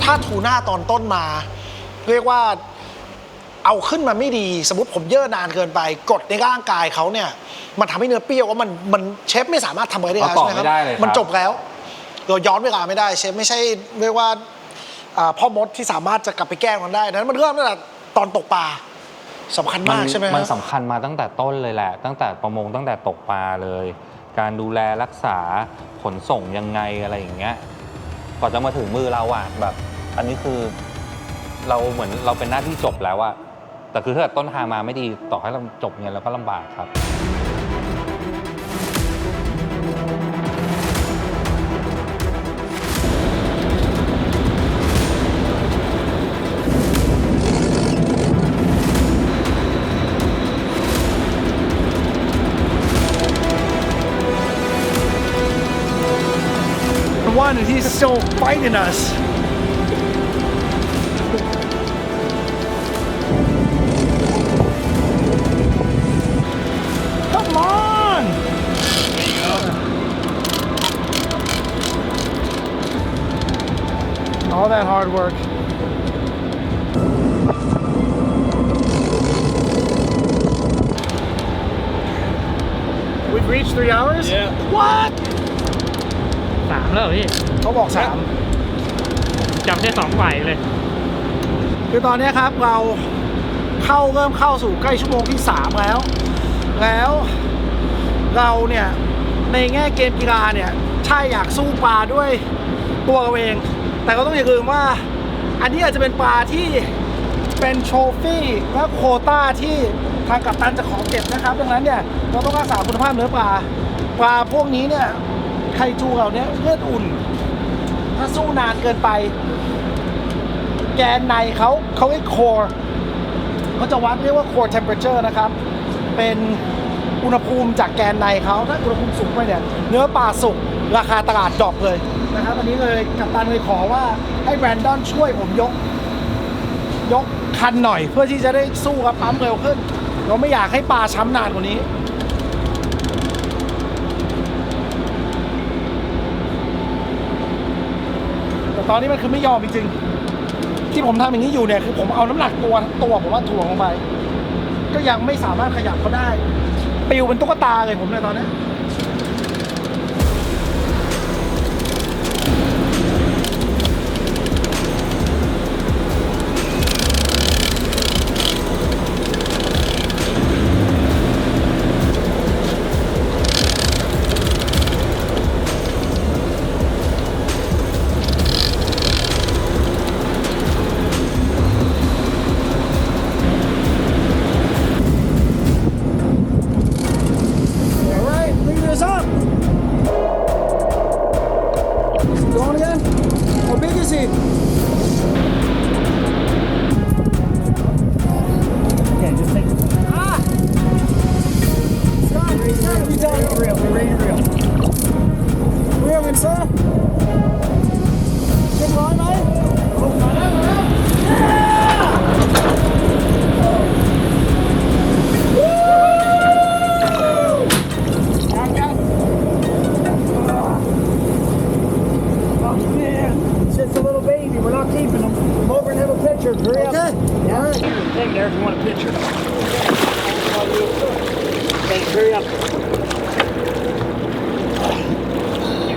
ถ้าทูน่าตอนต้นมา เรียกว่าเอาขึ้นมาไม่ดี สมมติผมเย่อนานเกินไปกรดในร่างกายเขาเนี่ยมันทำให้เนื้อเปรี้ยวว่ามันเชฟไม่สามารถทำอะไรได้แล้ว เอาต่อ ใช่ไหมครั ไม่ได้เลยครับ มันจบแล้ว เราย้อนเวลาไม่ได้เชฟไม่ใช่เรียกว่าพ่อมดที่สามารถจะกลับไปแก้มันได้นั้นมันเริ่มตั้งแต่ตอนตกปลาสำคัญมากใช่ไหม มันสำคัญมาตั้งแต่ต้นเลยแหละ ตั้งแต่ประมงตั้งแต่ตกปลาเลย การดูแลรักษาขนส่งยังไงอะไรอย่างเงี้ยก่อนจะมาถึงมือเราอะแบบ อันนี้คือเราเหมือนเราเป็นหน้าที่จบแล้วอะแต่คือถ้าเกิดต้นทางมาไม่ดีต่อให้เราจบเนี่ยเราก็ลำบากครับ One, and he's still fighting us. Come on! All that hard work. We've reached 3 hours? Yeah. What? 3 แล้วเหรอพี่ เขาบอก 3 จำได้2ฝ่ายเลย คือตอนนี้ครับเราเริ่มเข้าสู่ใกล้ชั่วโมงที่ 3 แล้วเราเนี่ยในแง่เกมกีฬาเนี่ยใช่อยากสู้ปลาด้วยตัวเราเอง แต่ก็ต้องอย่าลืมว่าอันนี้อาจจะเป็นปลาที่เป็นโทรฟี่และโควต้าที่ทางกัปตันจะขอเก็บนะครับดังนั้นเนี่ยเราต้องรักษาคุณภาพเนื้อปลาพวกนี้เนี่ยไคจูเราเนี่ยเลือดอุ่นถ้าสู้นานเกินไป แกนในเขาเรียก core เขาจะวัดเรียกว่า core temperature นะครับ เป็นอุณหภูมิจากแกนในเขาถ้าอุณหภูมิสูงไปเนี่ยเนื้อปลาสุกราคาตลาดดรอปเลยนะครับอันนี้เลยกัปตันเลยขอว่าให้แบรนดอนช่วยผมยกคันหน่อย เพื่อที่จะได้สู้กับปั๊มเร็วขึ้น เราไม่อยากให้ปลาช้ำนานกว่านี้ แต่ตอนนี้มันคือไม่ยอมจริงๆที่ผมทำอย่างนี้อยู่เนี่ยคือผมเอาน้ำหนักตัวผมว่าถ่วงลงไป ก็ยังไม่สามารถขยับเขาได้ปิวเป็นตุ๊กตาเลยผมในตอนนี้ Take there if you want a picture. Okay, hurry up.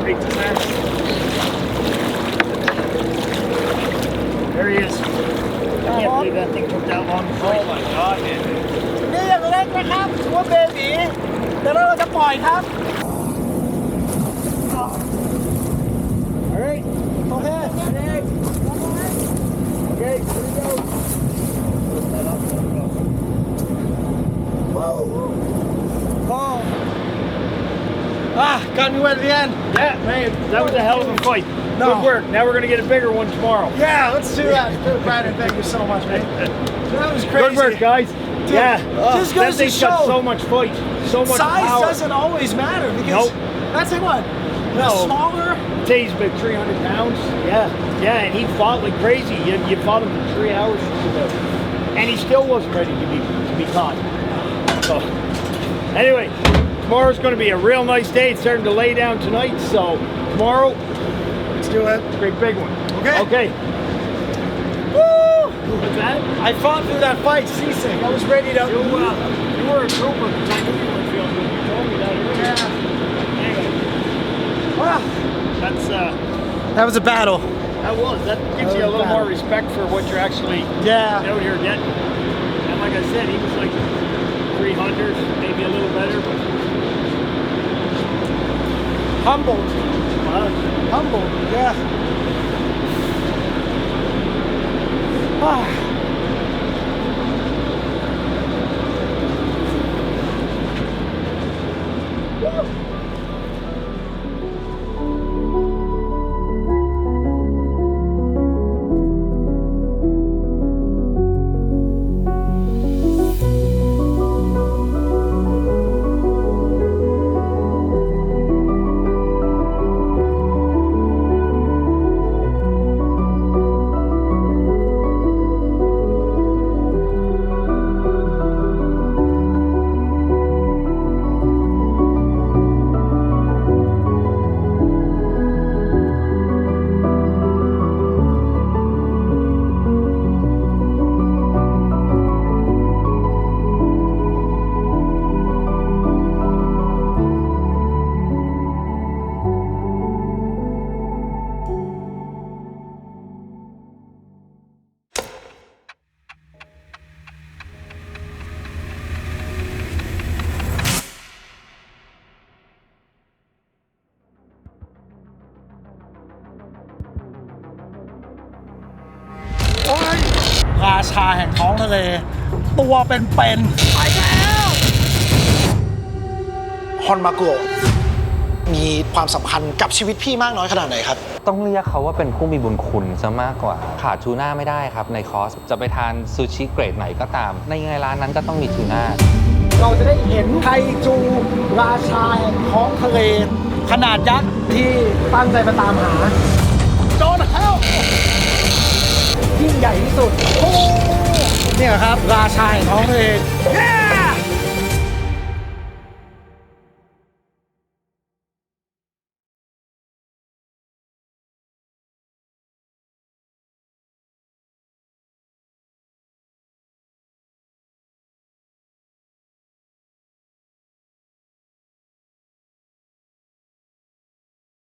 Right there. There he is. I can't believe that thing took that long. Oh my god, man. นี่อย่างเล็กนะครับถือว่าเบบีแต่เราจะปล่อยครับ Alright โอเค Okay, here we go. Got me wet at the end. Yeah, man, that was a hell of a fight. No. Good work. Now we're gonna get a bigger one tomorrow. Yeah, let's do that. Brandon, thank you so much, man. That was crazy. Good work, guys. Dude, yeah, just that goes to thing's got show. so much fight, so much Size power. doesn't always matter because Nope. that's it. What No. Smaller. Today's about 300 pounds. Yeah, and he fought like crazy. You fought him for 3 hours just about. And he still wasn't ready to be caught. So, anyway, tomorrow's going to be a real nice day. It's starting to lay down tonight, so tomorrow, Let's do it. great big one. Okay. Okay. Woo! What's that? I fought through that fight, seasick. I was ready to. You were a trooper because I knew you weren't feeling good. You told me that earlier. Anyway, Ah, that's that was a battle. that gives you a little more respect for what you're actually Yeah. out here getting. And like I said, he was like 300, maybe a little better, but Humbled. Humbled. Yeah. Ah. ราชาแห่งท้องทะเล ตัวเป็นๆไปแล้ว ฮอนมากุโระมีความสำคัญกับชีวิตพี่มากน้อยขนาดไหนครับ ต้องเรียกเขาว่าเป็นผู้มีบุญคุณซะมากกว่า ขาดทูน่าไม่ได้ครับในคอร์สจะไปทานซูชิเกรดไหนก็ตาม ในร้านนั้นก็ต้องมีทูน่า เราจะได้เห็นไคจูราชาแห่งท้องทะเล ขนาดยักษ์ที่ตั้งใจมาตามหาโดนแล้วยิ่งใหญ่ที่สุดโอ้เนี่ยครับราชาแห่งท้องทะเล